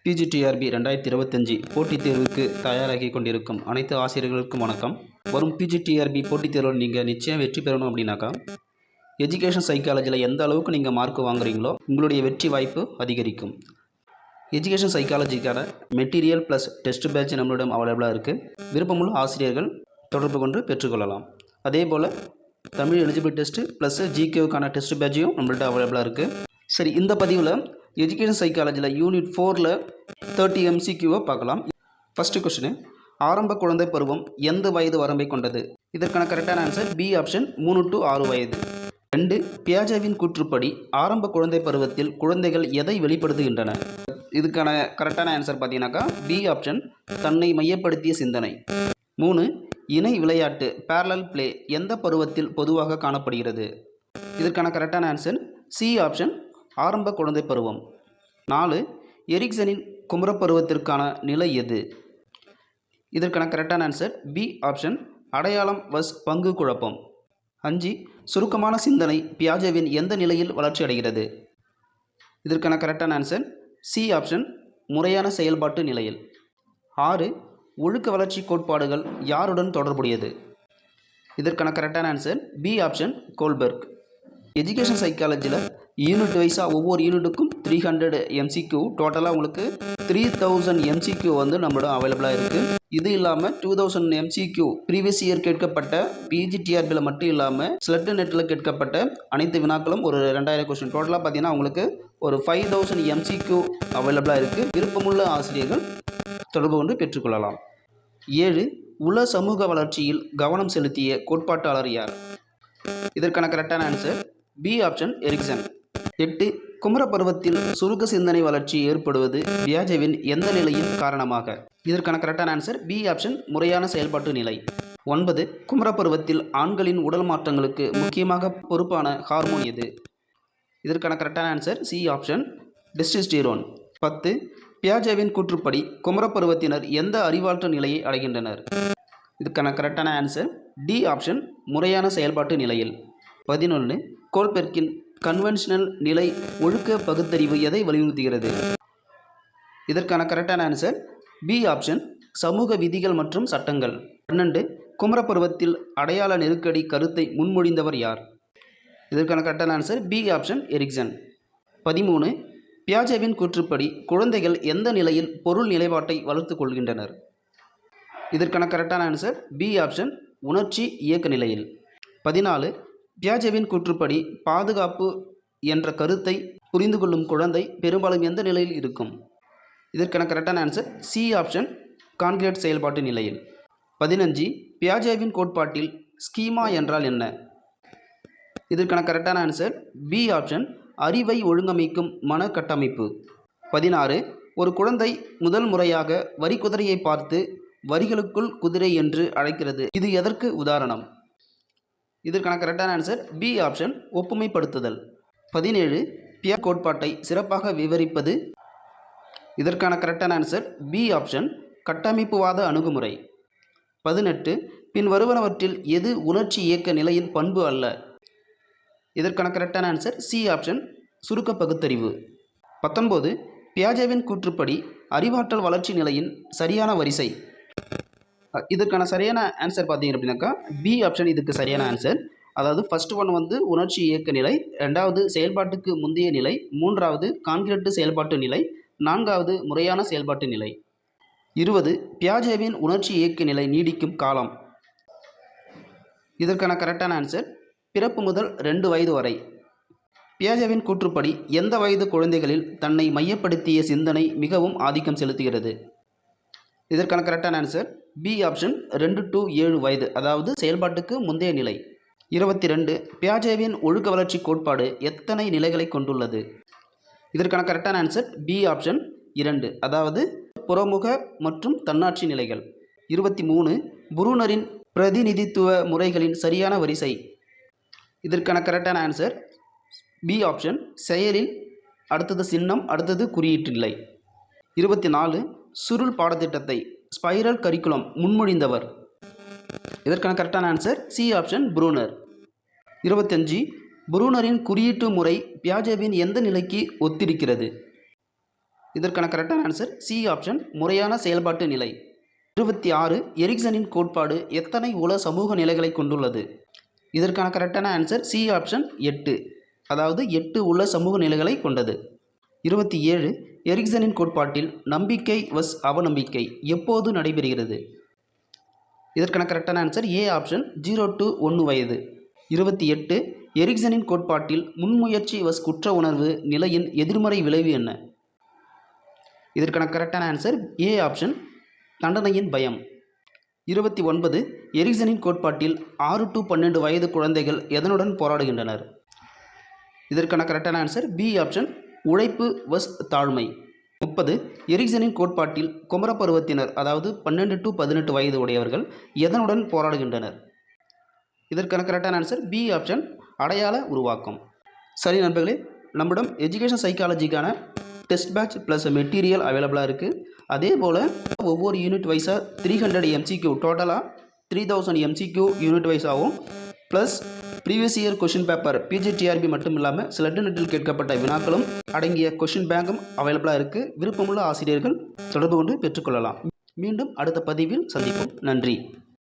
PGTRB 2025 போட்டித் தேர்வுக்கு தயாராகி கொண்டிருக்கும் அனைத்து ஆசிரியர்களுக்கும் வணக்கம். வரும் பிஜிடிஆர்பி போட்டித் தேர்வில் நீங்கள் நிச்சயம் வெற்றி பெறணும் அப்படின்னாக்கா எஜுகேஷன் சைக்காலஜியில் எந்த அளவுக்கு நீங்கள் மார்க் வாங்குறீங்களோ உங்களுடைய வெற்றி வாய்ப்பு அதிகரிக்கும். எஜுகேஷன் சைக்காலஜிக்கான மெட்டீரியல் ப்ளஸ் டெஸ்ட் பேட்ச் நம்மளிடம் அவைலபிளாக இருக்குது. விருப்பமுள்ள ஆசிரியர்கள் தொடர்பு கொண்டு பெற்றுக்கொள்ளலாம். அதே போல் தமிழ் எலிஜிபிள் டெஸ்ட்டு ப்ளஸ் ஜிகேவுக்கான டெஸ்ட் பேட்சையும் நம்மள்ட்ட அவைலபிளாக இருக்குது. சரி, இந்த பதிவில் எஜுகேஷன் சைக்காலஜியில் யூனிட் 4ல் 30 MCQவை பார்க்கலாம். ஃபஸ்ட்டு கொஸ்டின், ஆரம்ப குழந்தை பருவம் எந்த வயது வரம்பை கொண்டது? இதற்கான கரெக்டான ஆன்சர் பி ஆப்ஷன் 3 to 6 வயது. 2, பியாஜேவின் கூற்றுப்படி ஆரம்ப குழந்தை பருவத்தில் குழந்தைகள் எதை வெளிப்படுத்துகின்றன? இதுக்கான கரெக்டான ஆன்சர் பார்த்தீங்கன்னாக்கா பி ஆப்ஷன் தன்னை மையப்படுத்திய சிந்தனை. 3, இணை விளையாட்டு parallel play எந்த பருவத்தில் பொதுவாக காணப்படுகிறது? இதற்கான கரெக்டான ஆன்சர் சி ஆப்ஷன் ஆரம்ப குழந்தை பருவம். 4, எரிக்சனின் குமரப்பருவத்திற்கான நிலை எது? இதற்கான கரெக்டான ஆன்சர் பி ஆப்ஷன் அடையாளம் வஸ் பங்கு குழப்பம். 5, சுருக்கமான சிந்தனை பியாஜேவின் எந்த நிலையில் வளர்ச்சி அடைகிறது? இதற்கான கரெக்டான ஆன்சர் சி ஆப்ஷன் முறையான செயல்பாட்டு நிலையில். 6, ஒழுக்க வளர்ச்சி கோட்பாடுகள் யாருடன் தொடர்புடையது? இதற்கான கரெக்டான answer B option Kohlberg. Education சைக்காலஜியில் யூனிட் வைஸாக ஒவ்வொரு யூனிட்டுக்கும் 300 MCQ, டோட்டலாக உங்களுக்கு 3000 MCQ நம்மளோட அவைலபிளாக இருக்குது. இது இல்லாமல் 2000 MCQ ப்ரீவியஸ் இயர் கேட்கப்பட்ட பிஜிடிஆர்பியில் மட்டும் இல்லாமல் ஸ்லெட் நெட்டில் கேட்கப்பட்ட அனைத்து வினாக்களும் ஒரு 2000 கொஸ்டின், டோட்டலாக பார்த்தீங்கன்னா உங்களுக்கு ஒரு 5000 MCQ அவைலபிளாக இருக்குது. விருப்பமுள்ள ஆசிரியர்கள் தொடர்பு கொண்டு பெற்றுக்கொள்ளலாம். 7, உள சமூக வளர்ச்சியில் கவனம் செலுத்திய கோட்பாட்டாளர் யார்? இதற்கான கரெக்டான ஆன்சர் பி ஆப்ஷன் எரிக்சன். 8, குமர பருவத்தில் சுருக்க சிந்தனை வளர்ச்சி ஏற்படுவது பியாஜேவின் எந்த நிலையின் காரணமாக? இதற்கான கரெக்டான ஆன்சர் பி ஆப்ஷன் முறையான செயல்பாட்டு நிலை. 9, குமர பருவத்தில் ஆண்களின் உடல் மாற்றங்களுக்கு முக்கியமாக பொறுப்பான ஹார்மோன் எது? இதற்கான கரெக்டான ஆன்சர் சி ஆப்ஷன் டெஸ்டோஸ்டிரோன். 10, பியாஜேவின் கூற்றுப்படி குமர பருவத்தினர் எந்த அறிவாற்றல் நிலையை அடைகின்றனர்? இதுக்கான கரெக்டான ஆன்சர் டி ஆப்ஷன் முறையான செயல்பாட்டு நிலையில். 11, கோல்பெர்க்கின் கன்வென்ஷனல் நிலை ஒழுக்க பகுத்தறிவு எதை வலியுறுத்துகிறது? இதற்கான கரெக்டான ஆன்சர் பி ஆப்ஷன் சமூக விதிகள் மற்றும் சட்டங்கள். 12, குமர பருவத்தில் அடையாள நெருக்கடி கருத்தை முன்மொழிந்தவர் யார்? இதற்கான கரெக்டான ஆன்சர் பி ஆப்ஷன் எரிக்சன். 13, பியாஜேவின் கூற்றுப்படி குழந்தைகள் எந்த நிலையில் பொருள் நிலைப்பாட்டை வளர்த்து கொள்கின்றனர்? இதற்கான கரெக்டான ஆன்சர் பி ஆப்ஷன் உணர்ச்சி இயக்க நிலையில். 14, பியாஜேவின் கூற்றுப்படி பாதுகாப்பு என்ற கருத்தை புரிந்து கொள்ளும் குழந்தை பெரும்பாலும் எந்த நிலையில் இருக்கும்? இதற்கான கரெக்டான ஆன்சர் சி ஆப்ஷன் கான்கிரீட் செயல்பாட்டு நிலையில். 15, பியாஜேவின் கோட்பாட்டில் ஸ்கீமா என்றால் என்ன? இதற்கான கரெக்டான ஆன்சர் பி ஆப்ஷன் அறிவை ஒழுங்கமைக்கும் மன கட்டமைப்பு. 16, ஒரு குழந்தை முதல் முறையாக வரி குதிரையை பார்த்து வரிகளுக்குள் குதிரை என்று அழைக்கிறது. இது எதற்கு உதாரணம்? இதற்கான கரெக்டான ஆன்சர் பி ஆப்ஷன் ஒப்புமைப்படுத்துதல். 17, பியா கோட்பாட்டை சிறப்பாக விவரிப்பது. இதற்கான கரெக்டான ஆன்சர் பி ஆப்ஷன் கட்டமைப்புவாத அணுகுமுறை. 18, பின் வருவனவற்றில் எது உணர்ச்சி இயக்க நிலையின் பண்பு அல்ல? இதற்கான கரெக்டான ஆன்சர் சி ஆப்ஷன் சுருக்க பகுத்தறிவு. 19, பியாஜேவின் கூற்றுப்படி அறிவாற்றல் வளர்ச்சி நிலையின் சரியான வரிசை. இதற்கான சரியான ஆன்சர் பார்த்தீங்க அப்படின்னாக்கா பி ஆப்ஷன் இதுக்கு சரியான ஆன்சர். அதாவது ஃபர்ஸ்ட் ஒன் உணர்ச்சி இயக்க நிலை, 2வது செயல்பாட்டுக்கு முந்தைய நிலை, 3வது கான்கிரீட் செயல்பாட்டு நிலை, 4வது முறையான செயல்பாட்டு நிலை. 20, பியாஜேவின் உணர்ச்சி இயக்க நிலை நீடிக்கும் காலம். இதற்கான கரெக்டான ஆன்சர் பிறப்பு முதல் 2 வயது வரை. பியாஜேவின் கூற்றுப்படி எந்த வயது குழந்தைகளில் தன்னை மையப்படுத்திய சிந்தனை மிகவும் ஆதிக்கம் செலுத்துகிறது? இதற்கான கரெக்டான ஆன்சர் பி ஆப்ஷன் 2 to 7 வயது, அதாவது செயல்பாட்டுக்கு முந்தைய நிலை. 22, பியாஜேவின் ஒழுக்க வளர்ச்சி கோட்பாடு எத்தனை நிலைகளை கொண்டுள்ளது? இதற்கான கரெக்டான ஆன்சர் பி ஆப்ஷன் 2, அதாவது புறமுக மற்றும் தன்னாட்சி நிலைகள். 23, புரூனரின் பிரதிநிதித்துவ முறைகளின் சரியான வரிசை. இதற்கான கரெக்டான ஆன்சர் பி ஆப்ஷன் செயலில் அடுத்தது சின்னம் அடுத்தது குறியீட்டு நிலை. 24, சுருள் பாடத்திட்டத்தை ஸ்பைரல் கரிக்குலம் முன்மொழிந்தவர். இதற்கான கரெக்டான ஆன்சர் சி ஆப்ஷன் புரூனர். 25, புரூனரின் குறியீட்டு முறை பியாஜேவின் எந்த நிலைக்கு ஒத்திருக்கிறது? இதற்கான கரெக்டான ஆன்சர் சி ஆப்ஷன் முறையான செயல்பாட்டு நிலை. 26 எரிக்சனின் கோட்பாடு எத்தனை உள சமூக நிலைகளை கொண்டுள்ளது? இதற்கான கரெக்டான ஆன்சர் சி ஆப்ஷன் 8, அதாவது 8 உள சமூக நிலைகளை கொண்டது. 27 எரிக்சனின் கோட்பாட்டில் நம்பிக்கை வஸ் அவநம்பிக்கை எப்போது நடைபெறுகிறது? இதற்கான கரெக்டான ஆன்சர் ஏ ஆப்ஷன் 0 to 1 வயது. 28 எரிக்சனின் கோட்பாட்டில் முன்முயற்சி வஸ் குற்ற உணர்வு நிலையின் எதிர்மறை விளைவு என்ன? இதற்கான கரெக்டான ஆன்சர் ஏ ஆப்ஷன் தண்டனையின் பயம். 29 எரிக்சனின் கோட்பாட்டில் 6 to 12 வயது குழந்தைகள் எதனுடன் போராடுகின்றனர்? இதற்கான கரெக்டான ஆன்சர் பி ஆப்ஷன் உழைப்பு வஸ் தாழ்மை. 30 எரிக்சனின் கோட்பாட்டில் குமர பருவத்தினர், அதாவது 12 to 18 வயது உடையவர்கள் எதனுடன் போராடுகின்றனர்? இதற்கான கரெக்டான ஆன்சர் பி ஆப்ஷன் அடையாள உருவாக்கம். சரி நண்பர்களே, நம்மிடம் எஜுகேஷன் சைக்காலஜிக்கான டெஸ்ட் பேட்ச் ப்ளஸ் மெட்டீரியல் அவைலபிளாக இருக்குது. அதே போல் ஒவ்வொரு யூனிட் வைஸாக 300 MCQ, டோட்டலாக 3000 MCQ யூனிட் வைஸாகவும் plus previous year question paper PGTRB மட்டும் இல்லாமல் சில நெட்டில் கேட்கப்பட்ட வினாக்களும் அடங்கிய கொஷின் பேங்கும் அவைலபிளாக இருக்குது. விருப்பமுள்ள ஆசிரியர்கள் தொடர்பு கொண்டு பெற்றுக்கொள்ளலாம். மீண்டும் அடுத்த பதிவில் சந்திப்போம். நன்றி.